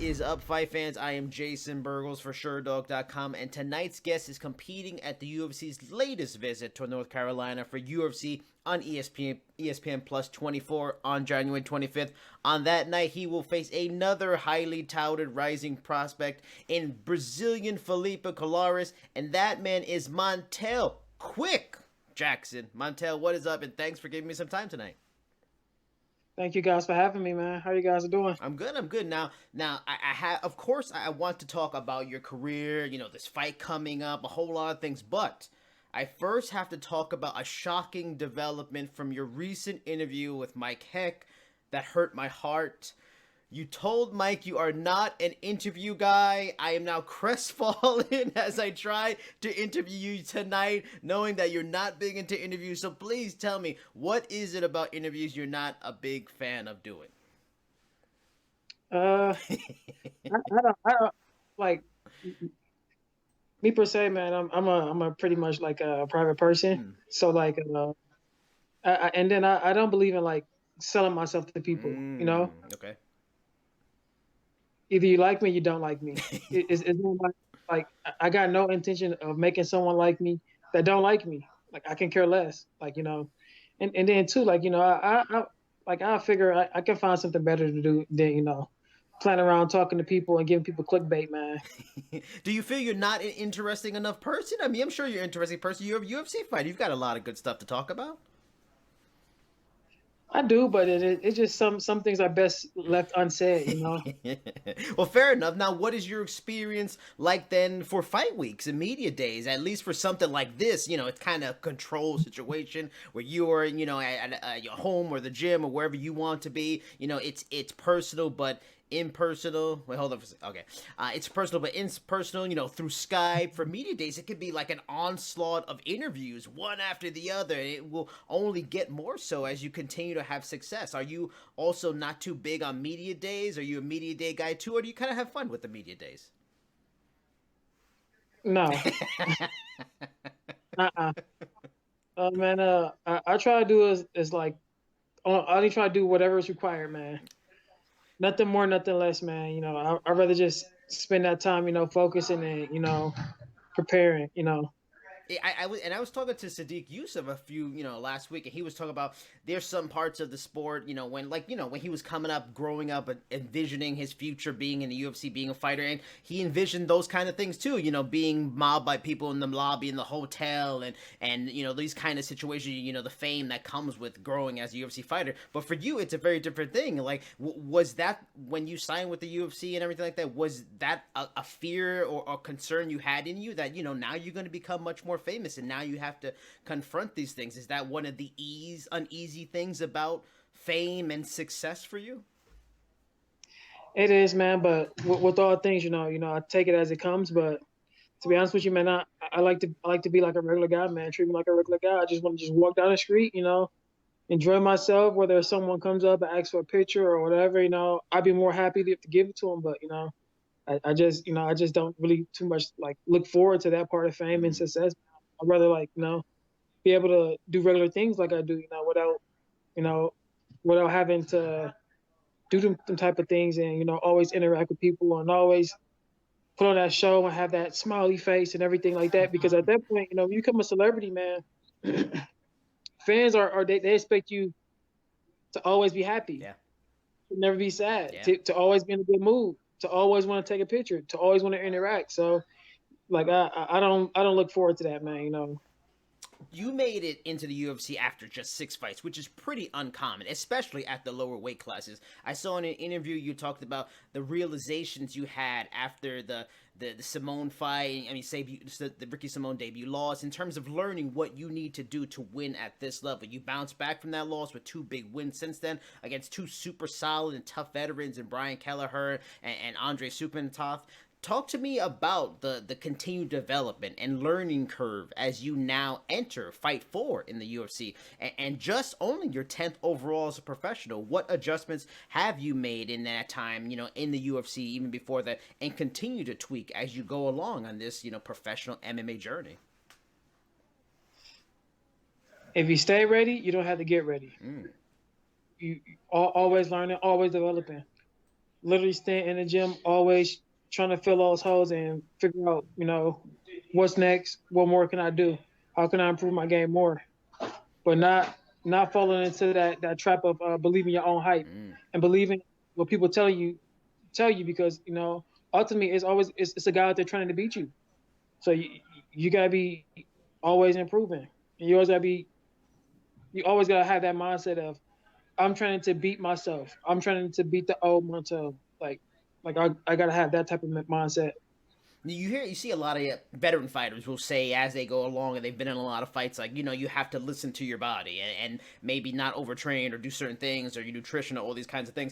is up, fight fans? I am Jason Burgos for Sherdog.com, and tonight's guest is competing at the UFC's latest visit to North Carolina for UFC on ESPN Plus 24 on January 25th. On that night, he will face another highly touted rising prospect in Brazilian Felipe Colares, and that man is Montel Quick Jackson. Montel, what is up, and thanks for giving me some time tonight. Thank you guys for having me, man. How you guys doing? I'm good. I'm good. Now, I have, of course, I want to talk about your career. You know, this fight coming up, a whole lot of things. But I first have to talk about a shocking development from your recent interview with Mike Heck that hurt my heart. You told Mike you are not an interview guy. I am now crestfallen as I try to interview you tonight, knowing that you're not big into interviews. So please tell me, what is it about interviews you're not a big fan of doing? I don't like me per se, man. I'm a pretty much like a private person. Hmm. So like, and then I don't believe in like selling myself to people. Okay. Either you like me, or you don't like me. It's not like I got no intention of making someone like me that don't like me. Like I can care less. Like and then too, like I figure I can find something better to do than playing around talking to people and giving people clickbait, man. Do you feel you're not an interesting enough person? I mean, I'm sure you're an interesting person. You're a UFC fighter. You've got a lot of good stuff to talk about. I do, but it's just some things are best left unsaid. Well, fair enough. Now, what is your experience like then for fight weeks and media days? At least for something like this, it's kind of a control situation where you are, at your home or the gym or wherever you want to be. It's personal, but impersonal. Wait, hold on for a second. Okay. It's personal, but impersonal, through Skype. For media days, it could be like an onslaught of interviews, one after the other. And it will only get more so as you continue to have success. Are you also not too big on media days? Are you a media day guy too, or do you kind of have fun with the media days? No, uh-uh. Man, I try to do is like I only try to do whatever is required, man. Nothing more, nothing less, man. I'd rather just spend that time, focusing and preparing. I was talking to Sadiq Yusuf a few, last week, and he was talking about there's some parts of the sport, when he was coming up, growing up, and envisioning his future being in the UFC, being a fighter, and he envisioned those kind of things too, being mobbed by people in the lobby in the hotel, and these kind of situations, the fame that comes with growing as a UFC fighter. But for you, it's a very different thing. Like, was that when you signed with the UFC and everything like that? Was that a fear or concern you had in you that now you're going to become much more famous and now you have to confront these things? Is that one of the uneasy things about fame and success for you? It is, man. But with all things, I take it as it comes. But to be honest with you, man, I like to be like a regular guy, man. Treat me like a regular guy. I just want to just walk down the street, enjoy myself. Whether someone comes up and asks for a picture or whatever, I'd be more happy to give it to them. But I just don't really too much like look forward to that part of fame and Mm. success. I'd rather like be able to do regular things like I do, you know without having to do them type of things and always interact with people and always put on that show and have that smiley face and everything like that. Because at that point, when you become a celebrity, man, fans are they expect you to always be happy, Yeah. to never be sad, Yeah. to always be in a good mood, to always want to take a picture, to always want to interact. So like I don't look forward to that, man. You made it into the UFC after just 6 fights, which is pretty uncommon, especially at the lower weight classes. I saw in an interview you talked about the realizations you had after the Simone fight. I mean, say the Ricky Simone debut loss, in terms of learning what you need to do to win at this level. You bounced back from that loss with two big wins since then against two super solid and tough veterans in Brian Kelleher and Andre Supinatov. Talk to me about the continued development and learning curve as you now enter Fight 4 in the UFC, and just only your 10th overall as a professional. What adjustments have you made in that time, in the UFC, even before that, and continue to tweak as you go along on this, professional MMA journey? If you stay ready, you don't have to get ready. Mm. You always learning, always developing. literally staying in the gym, always trying to fill those holes and figure out, what's next, what more can I do, how can I improve my game more, but not falling into that trap of believing your own hype Mm. and believing what people tell you because ultimately it's a guy out there trying to beat you. So you gotta be always improving. And you always gotta have that mindset of I'm trying to beat myself. I'm trying to beat the old Montel. I gotta have that type of mindset. You see a lot of veteran fighters will say as they go along and they've been in a lot of fights, like, you have to listen to your body and maybe not overtrain or do certain things or your nutrition or all these kinds of things.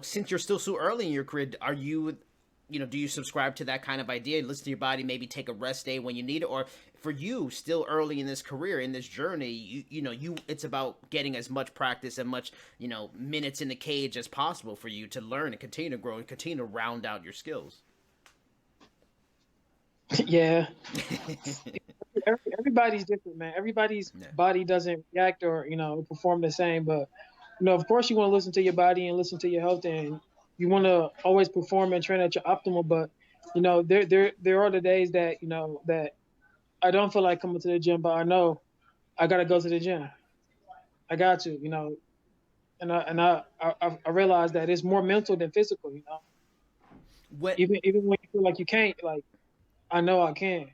Since you're still so early in your career, are you, do you subscribe to that kind of idea? Listen to your body, maybe take a rest day when you need it, or for you, still early in this career, in this journey, it's about getting as much practice and much, minutes in the cage as possible for you to learn and continue to grow and continue to round out your skills. Yeah, everybody's different, man. Everybody's Yeah. body doesn't react or perform the same. But of course, you want to listen to your body and listen to your health, and you want to always perform and train at your optimal. But there are the days that that I don't feel like coming to the gym, but I know I gotta go to the gym. I got to, and I realize that it's more mental than physical. What Even when you feel like you can't, like I know I can.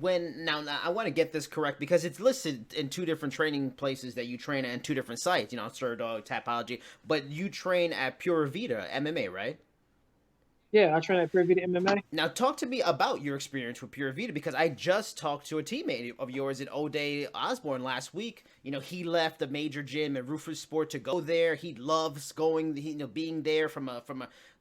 when now I want to get this correct because it's listed in two different training places that you train at and two different sites, Sherdog, Tapology, but you train at Pura Vida MMA, right? Yeah, I train at Pura Vida MMA. Now talk to me about your experience with Pura Vida because I just talked to a teammate of yours at O'Day Osborne last week. He left a major gym at Rufus Sport to go there. He loves going, being there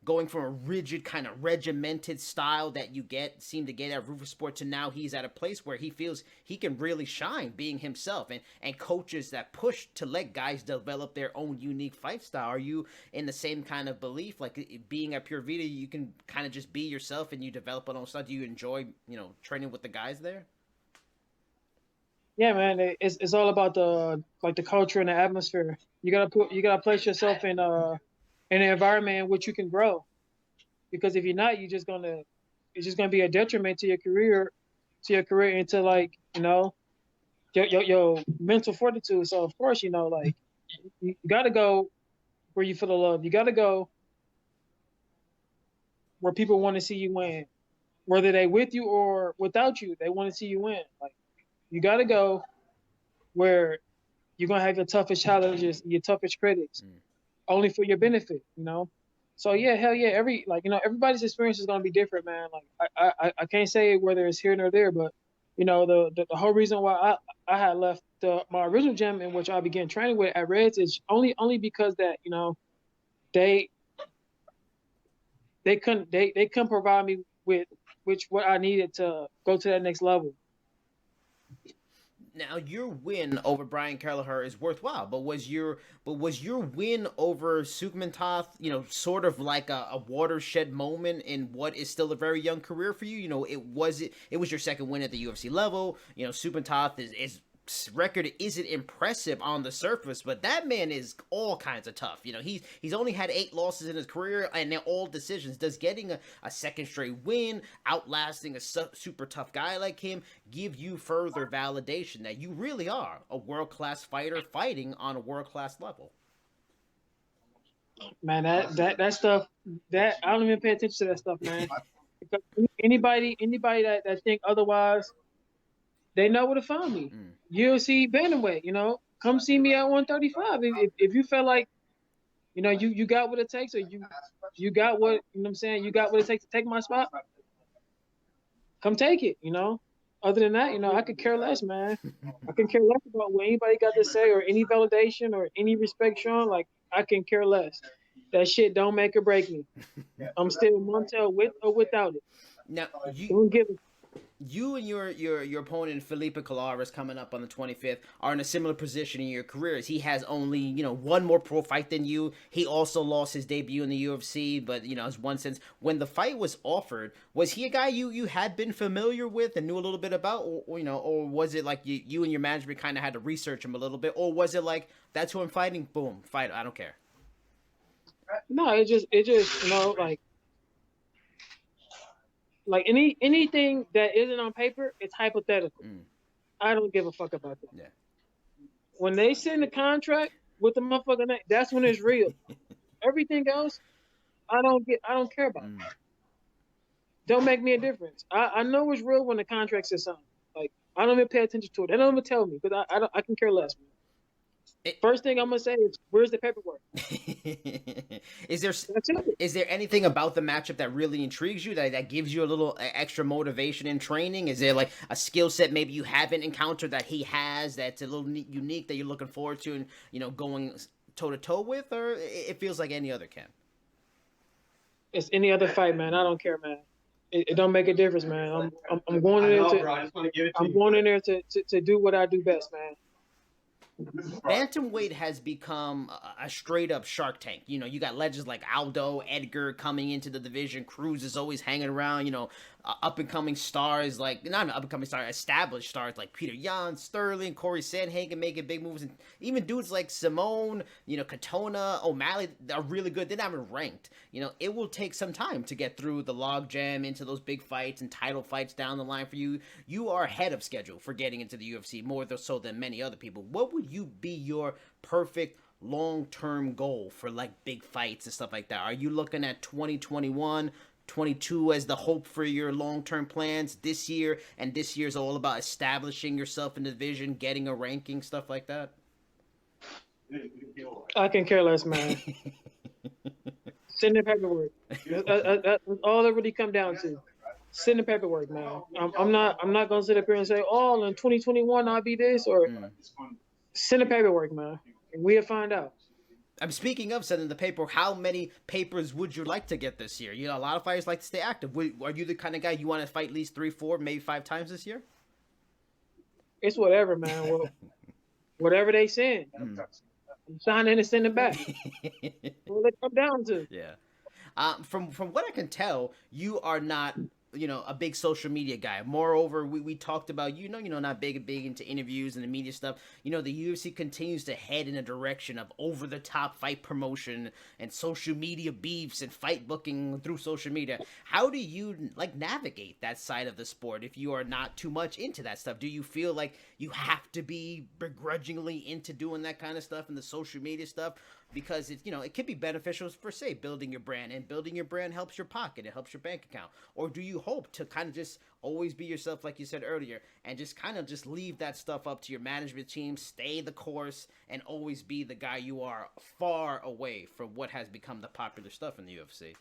going from a rigid kind of regimented style that you seem to get at Rufus Sport to now he's at a place where he feels he can really shine being himself and coaches that push to let guys develop their own unique fight style. Are you in the same kind of belief, like being at Pure Vida, you can kind of just be yourself and you develop your own style? Do you enjoy, training with the guys there? Yeah, man, it's all about the culture and the atmosphere. You gotta place yourself in an environment in which you can grow. Because if you're not, it's just gonna be a detriment to your career into like your mental fortitude. So of course, like you gotta go where you feel the love. You gotta go where people want to see you win, whether they with you or without you. They want to see you win. Like you gotta go where you're gonna have your toughest challenges, your toughest critics, Mm. only for your benefit. So yeah, hell yeah, everybody's experience is gonna be different, man. Like I can't say whether it's here nor there, but the whole reason why I had left my original gym in which I began training with at Reds is only because that they they couldn't provide me with which what I needed to go to that next level. Now your win over Brian Kelleher is worthwhile, but was your win over Sukmantoth, sort of like a watershed moment in what is still a very young career for you? It was your second win at the UFC level. Sukmantoth is record isn't impressive on the surface, but that man is all kinds of tough. He's only had 8 losses in his career, and they're all decisions. Does getting a second straight win, outlasting a super tough guy like him, give you further validation that you really are a world-class fighter fighting on a world-class level? Man, that stuff that I don't even pay attention to that stuff, man. Because anybody that think otherwise, they know where to find me. Mm. UFC bantamweight, come see me at 135. If you feel like you got what it takes, or you got what what I'm saying, you got what it takes to take my spot, come take it. Other than that, I could care less, man. I can care less about what anybody got to say or any validation or any respect shown. Like I can care less. That shit don't make or break me. I'm still Montel with or without it. Now you Don't give a you and your opponent Felipe Colares coming up on the 25th are in a similar position in your careers. He has only one more pro fight than you. He also lost his debut in the UFC, but as one sense, when the fight was offered, was he a guy you had been familiar with and knew a little bit about, or was it like you and your management kind of had to research him a little bit, or was it like that's who I'm fighting, boom, fight, I don't care? No, it just like anything that isn't on paper, it's hypothetical. Mm. I don't give a fuck about that. Yeah. When they send the contract with the motherfucking name, that's when it's real. Everything else, I don't care about. Mm. Don't make me a difference. I know it's real when the contract says something. Like I don't even pay attention to it. They don't even tell me because I can care less, man. First thing I'm gonna say is, where's the paperwork? is there That's it. is there anything about the matchup that really intrigues you, that gives you a little extra motivation in training? Is there like a skill set maybe you haven't encountered that he has that's a little unique that you're looking forward to and going toe to toe with, or it feels like any other camp? It's any other fight, man. I don't care, man. It don't make a difference, man. I'm going in there I'm going in there to do what I do best, man. Bantamweight has become a straight up Shark Tank. You got legends like Aldo, Edgar coming into the division. Cruz is always hanging around. Up and coming stars like, not up and coming stars, established stars like Peter Yan, Sterling, Corey Sandhagen making big moves, and even dudes like Simone, Katona, O'Malley are really good. They're not even ranked. It will take some time to get through the logjam into those big fights and title fights down the line for you. You are ahead of schedule for getting into the UFC, more so than many other people. What would you be your perfect long-term goal for like big fights and stuff like that? Are you looking at 2021, 22 as the hope for your long-term plans this year, and this year's all about establishing yourself in the division, getting a ranking, stuff like that? I can care less, man. Send the paperwork. That's all it really come down to. Send the paperwork, man. I'm not gonna sit up here and say, oh, in 2021 I'll be this, or send the paperwork, man. And we'll find out. I'm speaking of sending the paper. How many papers would you like to get this year? A lot of fighters like to stay active. Are you the kind of guy you want to fight at least 3, 4, maybe 5 times this year? It's whatever, man. Well, whatever they send. I'm signing and sending back. What they come down to. Yeah. From what I can tell, you are not a big social media guy. Moreover, we talked about not big into interviews and the media stuff. The UFC continues to head in a direction of over the top fight promotion and social media beefs and fight booking through social media. How do you navigate that side of the sport if you are not too much into that stuff? Do you feel like you have to be begrudgingly into doing that kind of stuff and the social media stuff? Because it can be beneficial for, say, building your brand, and building your brand helps your pocket, it helps your bank account. Or do you hope to kind of just always be yourself, like you said earlier, and just kind of just leave that stuff up to your management team, stay the course, and always be the guy you are, far away from what has become the popular stuff in the UFC?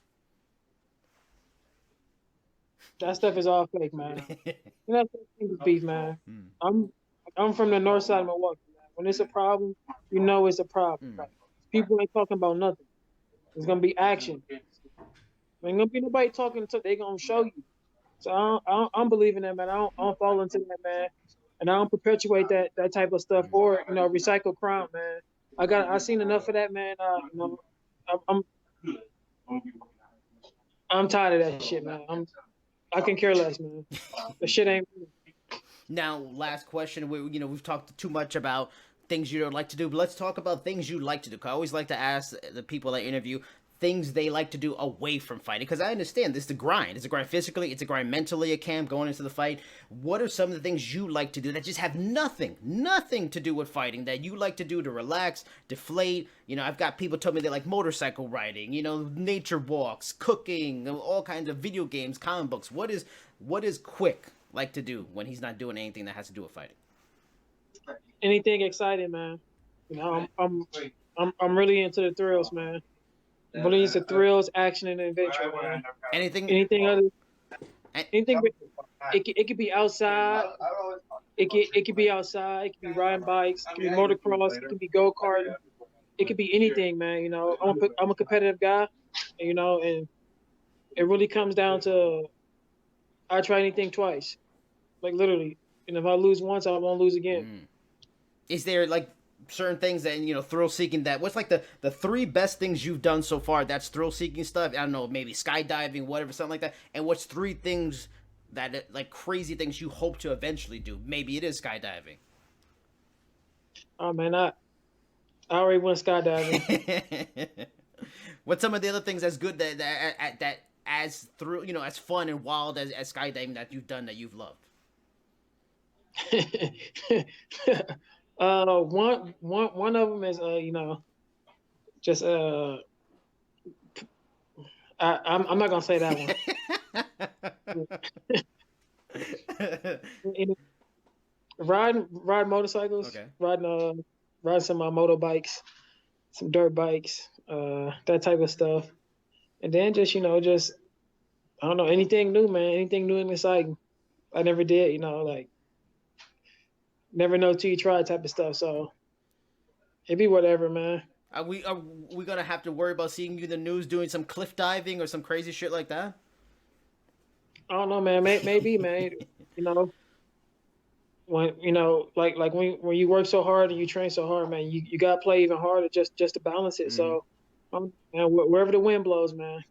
That stuff is all fake, man. That's beef, man. I'm from the north side of Milwaukee, man. When it's a problem, it's a problem. People ain't talking about nothing. There's gonna be action. There ain't gonna be nobody talking until they gonna show you. So I don't believe in that, man. I don't fall into that, man. And I don't perpetuate that type of stuff or recycle crime, man. I seen enough of that, man. I'm tired of that shit, man. I can care less, man. The shit ain't. Now, last question. We've talked too much about things you don't like to do, but let's talk about things you like to do. I always like to ask the people I interview things they like to do away from fighting, because I understand this is the grind. It's a grind physically, it's a grind mentally at camp, going into the fight. What are some of the things you like to do that just have nothing to do with fighting, that you like to do to relax, deflate? I've got people tell me they like motorcycle riding, nature walks, cooking, all kinds of video games, comic books. What is Quick like to do when he's not doing anything that has to do with fighting? Anything exciting, man. I'm really into the thrills, man. I'm really into thrills, action, and adventure, man. Anything other. Anything. It could be outside. It could be outside. It could be riding bikes. It could be motocross. It could be go karting. It could be anything, man. I'm a competitive guy, and it really comes down to I try anything twice, like literally. And if I lose once, I won't lose again. Is there certain things that thrill seeking, that what's the 3 best things you've done so far that's thrill seeking stuff? I don't know, maybe skydiving, whatever, something like that. And what's 3 things that crazy things you hope to eventually do? Maybe it is skydiving. Oh man, I already went skydiving. What's some of the other things that's good that as through as fun and wild as skydiving that you've done that you've loved? One of them is just I'm not gonna say that one. Riding motorcycles, Okay. riding some motorbikes, some dirt bikes, that type of stuff, and then just I don't know, anything new, man, anything new and exciting. I never did, like never know till you try type of stuff. So it'd be whatever, man. Are we gonna have to worry about seeing you in the news doing some cliff diving or some crazy shit like that? I don't know, man. Maybe, man. You know, when like when you work so hard and you train so hard, man, you got to play even harder just to balance it. Mm-hmm. So, man, wherever the wind blows, man.